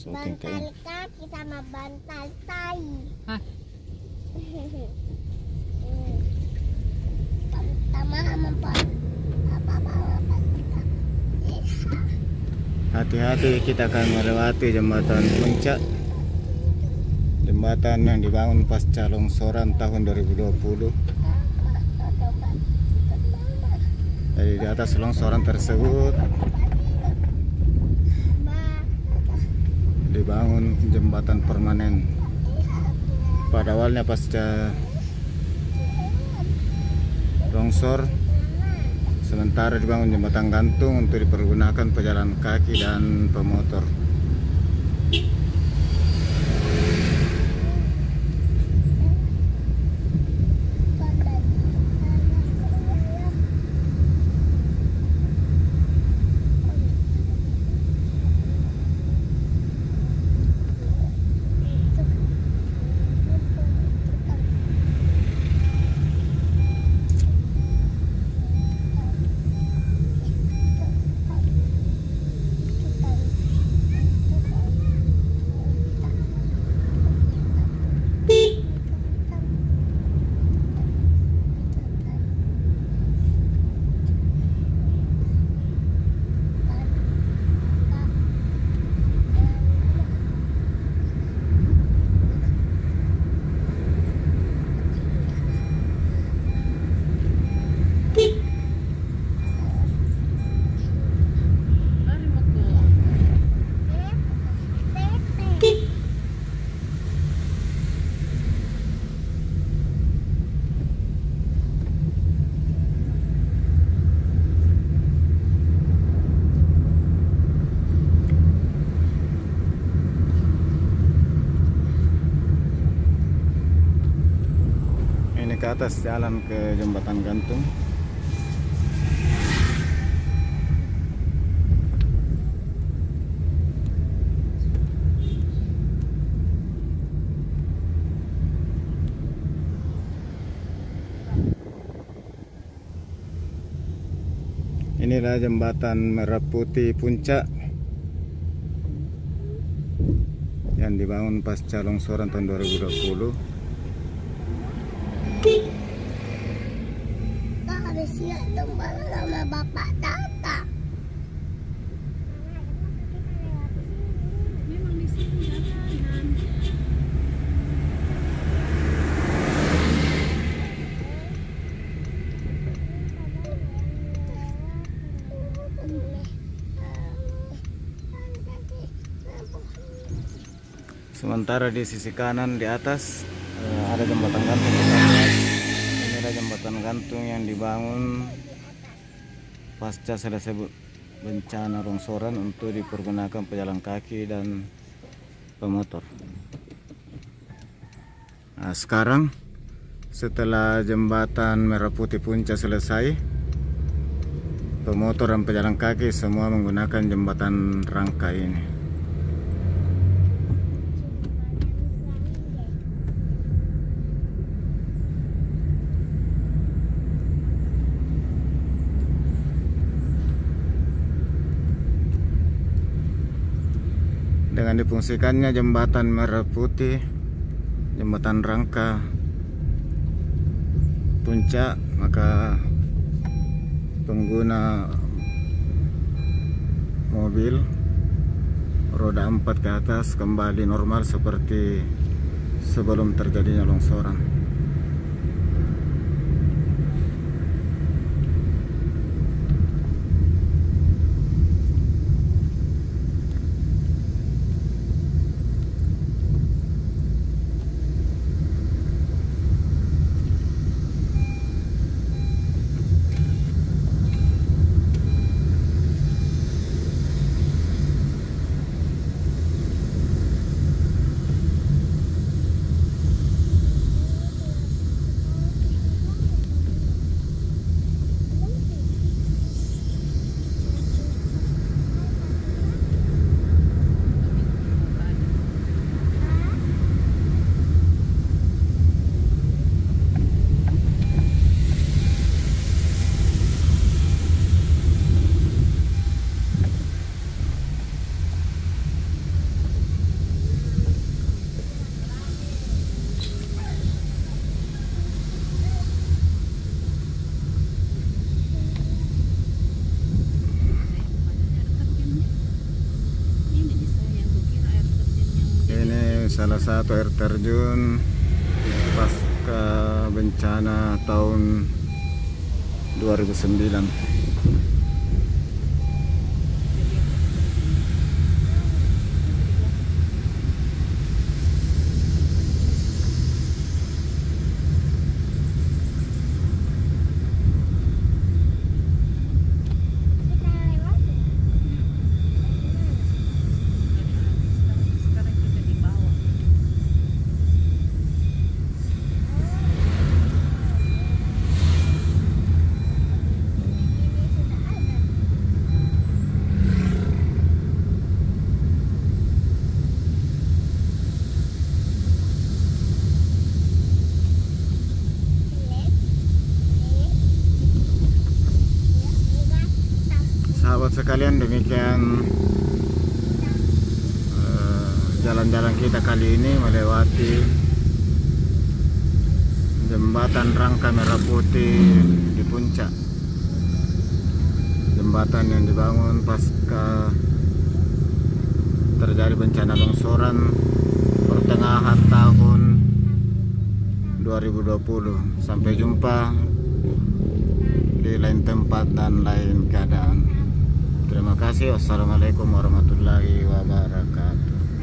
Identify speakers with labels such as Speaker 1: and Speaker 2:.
Speaker 1: Bantal kaki sama bantal tai.
Speaker 2: Hah?
Speaker 3: Hati-hati, kita akan melewati jembatan Puncak. Jembatan yang dibangun pasca longsoran tahun 2020. Jadi di atas longsoran tersebut dibangun jembatan permanen. Pada awalnya pasca longsor, sementara dibangun jembatan gantung untuk dipergunakan pejalan kaki dan pemotor. Ke atas jalan ke jembatan gantung. Inilah jembatan Merah Putih Puncak yang dibangun pasca longsoran tahun 2020.
Speaker 1: Habis lihat tumbal sama bapak Tata.
Speaker 2: Memang di sini jalanan.
Speaker 3: Sementara di sisi kanan di atas ada jembatan gantung. Inilah jembatan gantung yang dibangun pasca selesai bencana longsoran untuk dipergunakan pejalan kaki dan pemotor. Nah, sekarang setelah jembatan Merah Putih Puncak selesai, pemotor dan pejalan kaki semua menggunakan jembatan rangka ini. Dengan difungsikannya jembatan Merah Putih, jembatan rangka Puncak, maka pengguna mobil roda 4 ke atas kembali normal seperti sebelum terjadinya longsoran. salah satu air terjun pasca bencana tahun 2009.
Speaker 2: Sekarang kita di bawah.
Speaker 3: Sahabat sekalian, demikian jalan-jalan kita kali ini melewati jembatan Rangka Merah Putih di puncak. Jembatan yang dibangun pasca terjadi bencana longsoran pertengahan tahun 2020. Sampai jumpa di lain tempat dan lain keadaan. Terima kasih. Wassalamualaikum warahmatullahi wabarakatuh.